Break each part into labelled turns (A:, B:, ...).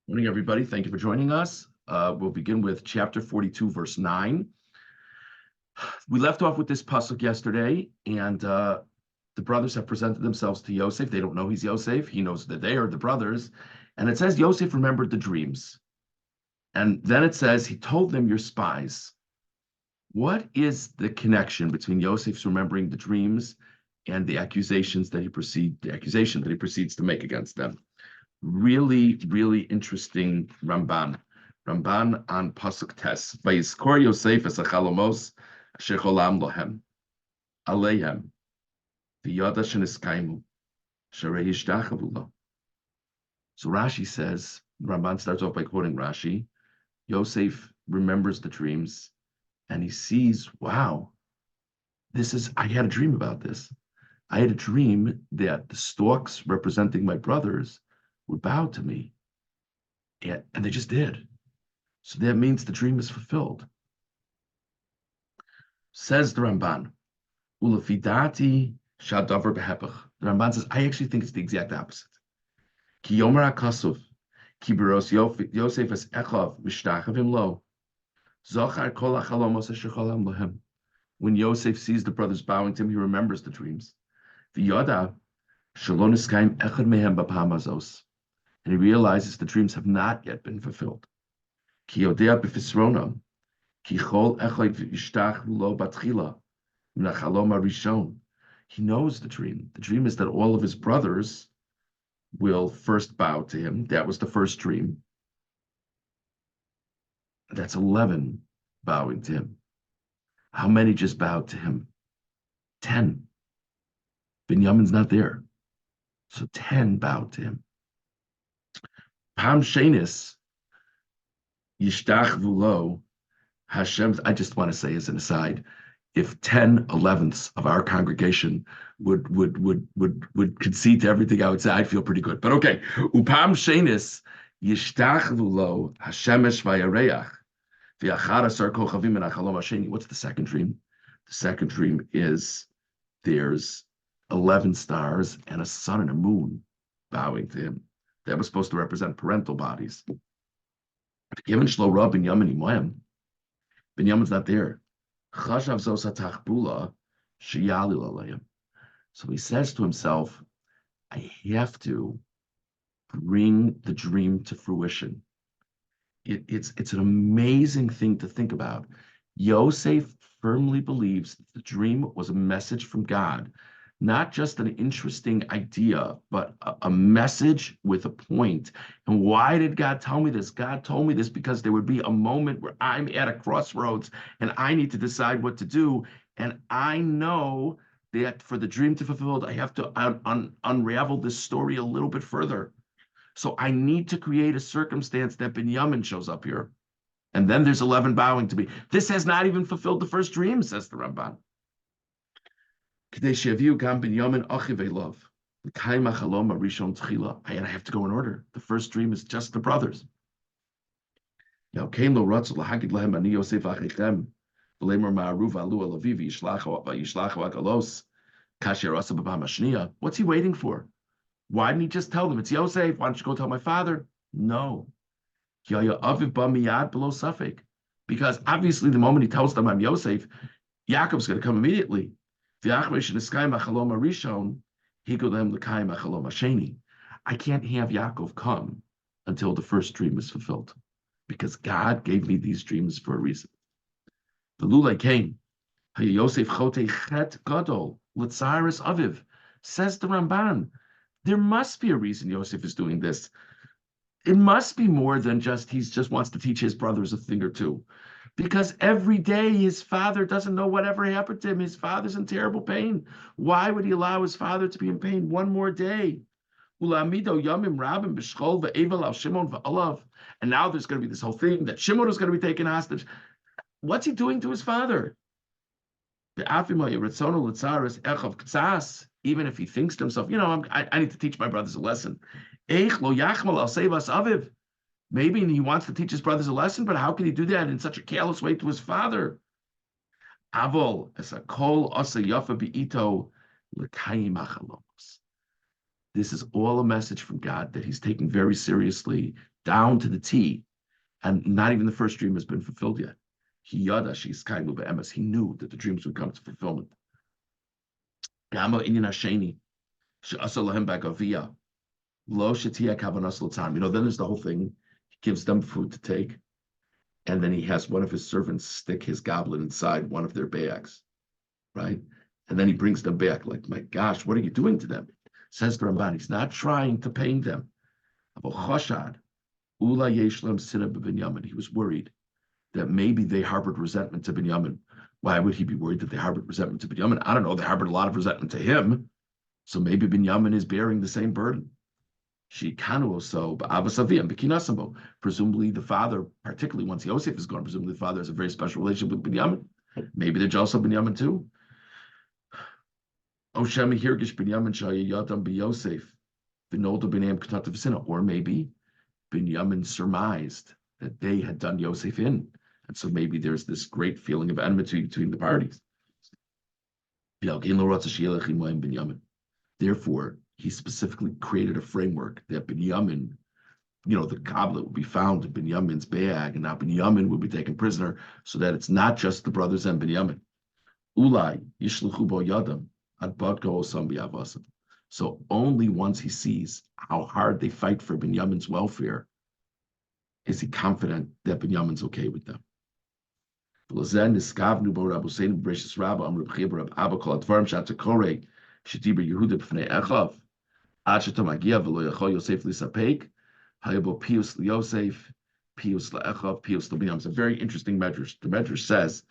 A: Morning, everybody. Thank you for joining us. We'll begin with chapter 42, verse 9. We left off with this pasuk yesterday, and the brothers have presented themselves to Yosef. They don't know he's Yosef. He knows that they are the brothers. And it says Yosef remembered the dreams. And then it says he told them, "You're spies." What is the connection between Yosef's remembering the dreams and the accusation that he proceeds to make against them? Really, really interesting Ramban. Ramban on Pasuk Tes. Vayizkor Yosef es achalomos asher cholam lohem aleihem v'yada sheniskaimu sharei yishtachavu lo. So Rashi says, Ramban starts off by quoting Rashi. Yosef remembers the dreams and he sees, wow, I had a dream about this. I had a dream that the stalks representing my brothers would bow to me. And they just did. So that means the dream is fulfilled. Says the Ramban, Ulafidati shadavar behepach. The Ramban says, I actually think it's the exact opposite. Ki yomer hakasuv, ki beros Yosef es echav mishtachavim lo, zochar kol hachalomos asher cholam lohem. When Yosef sees the brothers bowing to him, he remembers the dreams. V'yoda shelo niskayim echad mehem b'pam hazos. And he realizes the dreams have not yet been fulfilled. Ki yodea b'fisronam, ki chol echad v'ishtach lo batchila, minachalom harishon. He knows the dream. The dream is that all of his brothers will first bow to him. That was the first dream. That's 11 bowing to him. How many just bowed to him? 10. Binyamin's not there. So 10 bowed to him. Pam Shenis, Yishtach Vulo, Hashem. I just want to say as an aside, if 10/11ths of our congregation would concede to everything I would say, I'd feel pretty good. But okay. Upam Shenis, Yishtach Vulo, Hashemesh Vayareach, V'achar Asar Kochavim and Achalom Hasheni. What's the second dream? The second dream is there's 11 stars and a sun and a moon bowing to him. That was supposed to represent parental bodies. Given Shlo Rab Binyamin Imoem, Binyamin's not there. Chashav Zos HaTachbula Sheyalil Aleim. So he says to himself, I have to bring the dream to fruition. It's an amazing thing to think about. Yosef firmly believes that the dream was a message from God, not just an interesting idea, but a message with a point. And why did God tell me this? God told me this because there would be a moment where I'm at a crossroads and I need to decide what to do. And I know that for the dream to fulfill, I have to unravel this story a little bit further. So I need to create a circumstance that Binyamin shows up here. And then there's 11 bowing to me. This has not even fulfilled the first dream, says the Ramban. And I have to go in order. The first dream is just the brothers. What's he waiting for? Why didn't he just tell them, it's Yosef, why don't you go tell my father? No. Because obviously the moment he tells them I'm Yosef, Yaakov's going to come immediately. I can't have Yaakov come until the first dream is fulfilled, because God gave me these dreams for a reason. The Lulay came. Yosef chote chet gadol l'tzaris aviv. Says the Ramban, there must be a reason Yosef is doing this. It must be more than he just wants to teach his brothers a thing or two. Because every day his father doesn't know whatever happened to him. His father's in terrible pain. Why would he allow his father to be in pain one more day? And now there's going to be this whole thing that Shimon is going to be taken hostage. What's he doing to his father? Even if he thinks to himself, I need to teach my brothers a lesson. Maybe he wants to teach his brothers a lesson, but how can he do that in such a careless way to his father? Avol as a kol asa yafa beito l'kayim achalomos. This is all a message from God that he's taking very seriously, down to the T. And not even the first dream has been fulfilled yet. He yada, she's kind of emes. He knew that the dreams would come to fulfillment. Gamo inyan hasheni, she'asa lahem bagavia, lo shetia kavanas l'tam. Then there's the whole thing. He gives them food to take, and then he has one of his servants stick his goblet inside one of their bags, right? And then he brings them back. Like, my gosh, what are you doing to them? Says the Ramban, he's not trying to pain them. He was worried that maybe they harbored resentment to Binyamin. Why would he be worried that they harbored resentment to Binyamin? I don't know. They harbored a lot of resentment to him. So maybe Binyamin is bearing the same burden. Presumably the father, particularly once Yosef is gone, presumably the father has a very special relationship with Binyamin. Maybe they're jealous of Binyamin too. Or maybe Binyamin surmised that they had done Yosef in. And so maybe there's this great feeling of enmity between the parties. Therefore, he specifically created a framework that Binyamin, the goblet would be found in Binyamin's bag, and now Binyamin would be taken prisoner, so that it's not just the brothers and Binyamin. Ulai yishluchu bo yadam ad badko osam bi'avasim. So only once he sees how hard they fight for Binyamin's welfare is he confident that Binyamin's okay with them. It's a very interesting medrash. The medrash says,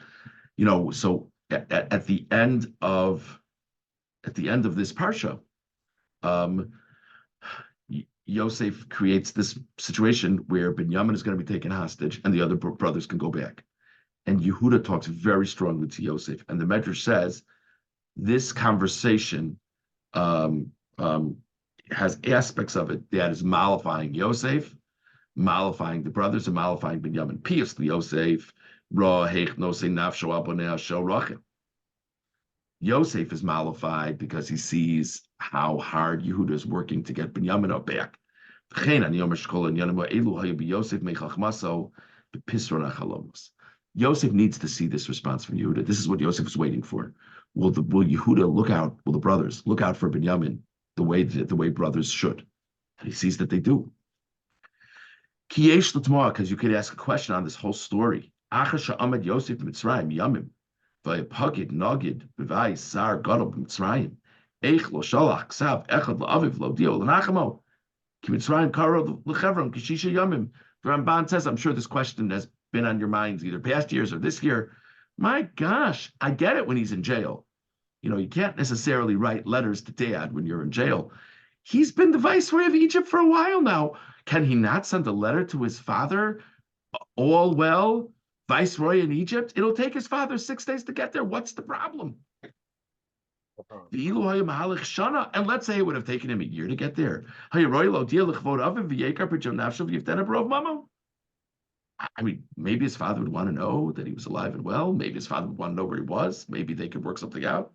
A: so at the end of this parsha, Yosef creates this situation where Binyamin is going to be taken hostage and the other brothers can go back. And Yehuda talks very strongly to Yosef. And the Medrash says this conversation has aspects of it that is mollifying Yosef, mollifying the brothers, and mollifying Binyamin. Pius Yosef, Ra Heich Nose Nafsho Abonea Shel Rachel. Yosef is mollified because he sees how hard Yehuda is working to get Binyamin back. Yosef needs to see this response from Yehuda. This is what Yosef is waiting for. Will Yehuda look out? Will the brothers look out for Binyamin the way brothers should? And he sees that they do. Because you could ask a question on this whole story. Yosef Mitzrayim Yamim. Vayapagid Nagid Bivai Sar Gadol Mitzrayim. Eich lo shalach ksav echad la'aviv lo dio l'nachamo. Ki Mitzrayim karo l'chevron kishisha yamim. The Ramban says, I'm sure this question has been on your minds either past years or this year. My gosh, I get it when he's in jail. You can't necessarily write letters to dad when you're in jail. He's been the viceroy of Egypt for a while now. Can he not send a letter to his father? All well, viceroy in Egypt? It'll take his father 6 days to get there. What's the problem? And let's say it would have taken him a year to get there. I mean, maybe his father would want to know that he was alive and well. Maybe his father would want to know where he was. Maybe they could work something out.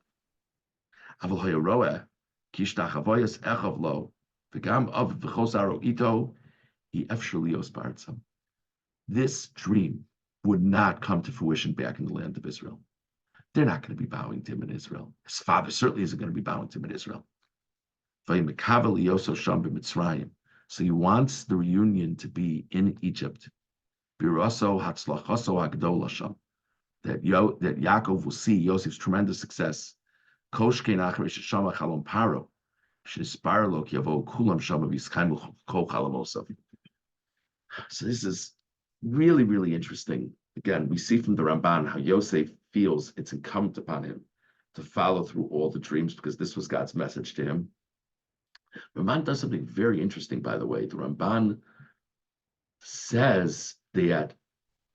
A: This dream would not come to fruition back in the land of Israel. They're not going to be bowing to him in Israel. His father certainly isn't going to be bowing to him in Israel. So he wants the reunion to be in Egypt. That Yaakov will see Yosef's tremendous success. So this is really, really interesting. Again, we see from the Ramban how Yosef feels it's incumbent upon him to follow through all the dreams because this was God's message to him. Ramban does something very interesting, by the way. The Ramban says that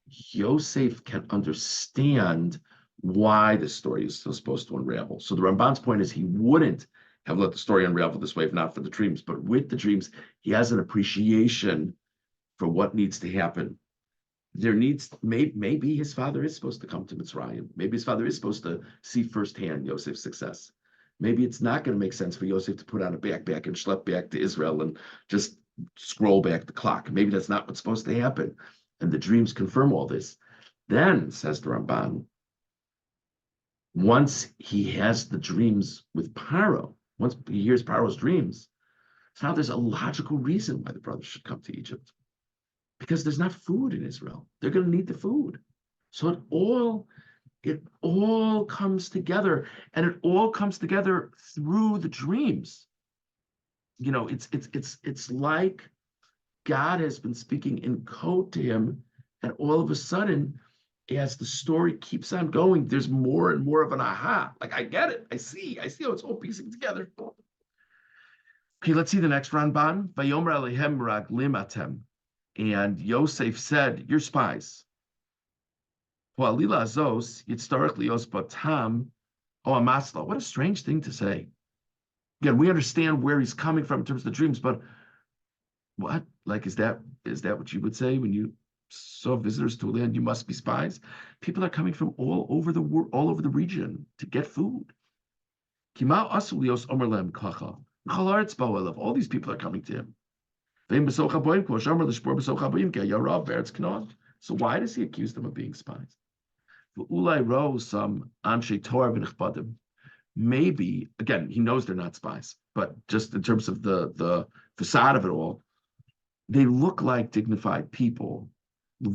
A: Yosef can understand why the story is still supposed to unravel. So the Ramban's point is he wouldn't have let the story unravel this way if not for the dreams. But with the dreams, he has an appreciation for what needs to happen. Maybe his father is supposed to come to Mitzrayim. Maybe his father is supposed to see firsthand Yosef's success. Maybe it's not going to make sense for Yosef to put on a backpack and schlep back to Israel and just scroll back the clock. Maybe that's not what's supposed to happen. And the dreams confirm all this. Then, says the Ramban, once he has the dreams with Paro, once he hears Paro's dreams, so now there's a logical reason why the brothers should come to Egypt. Because there's not food in Israel. They're going to need the food. So it all comes together, and it all comes together through the dreams. It's like God has been speaking in code to him, and all of a sudden, as the story keeps on going, there's more and more of an aha. Like, I get it. I see how it's all piecing together. Okay, let's see the next Ramban. Vayomer alehem raglim atem. And Yosef said, "You're spies." What a strange thing to say. Again, we understand where he's coming from in terms of the dreams, but what? Like, is that what you would say when you saw visitors to a land? You must be spies. People are coming from all over the world, all over the region to get food. All these people are coming to him. So why does he accuse them of being spies? Maybe, again, he knows they're not spies, but just in terms of the facade of it all, they look like dignified people. You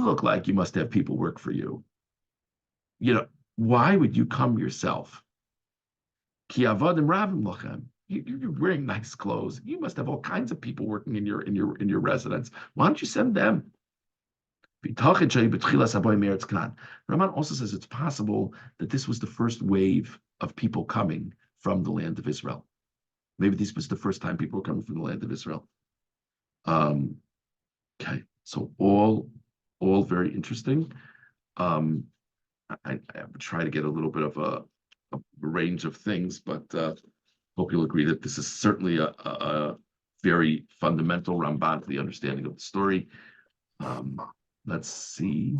A: look like you must have people work for you. Why would you come yourself? You're wearing nice clothes. You must have all kinds of people working in your residence. Why don't you send them? Raman also says it's possible that this was the first wave of people coming from the land of Israel. Maybe this was the first time people were coming from the land of Israel. Okay, so all very interesting. I would try to get a little bit of a range of things, but hope you'll agree that this is certainly a very fundamental Ramban to the understanding of the story. Let's see.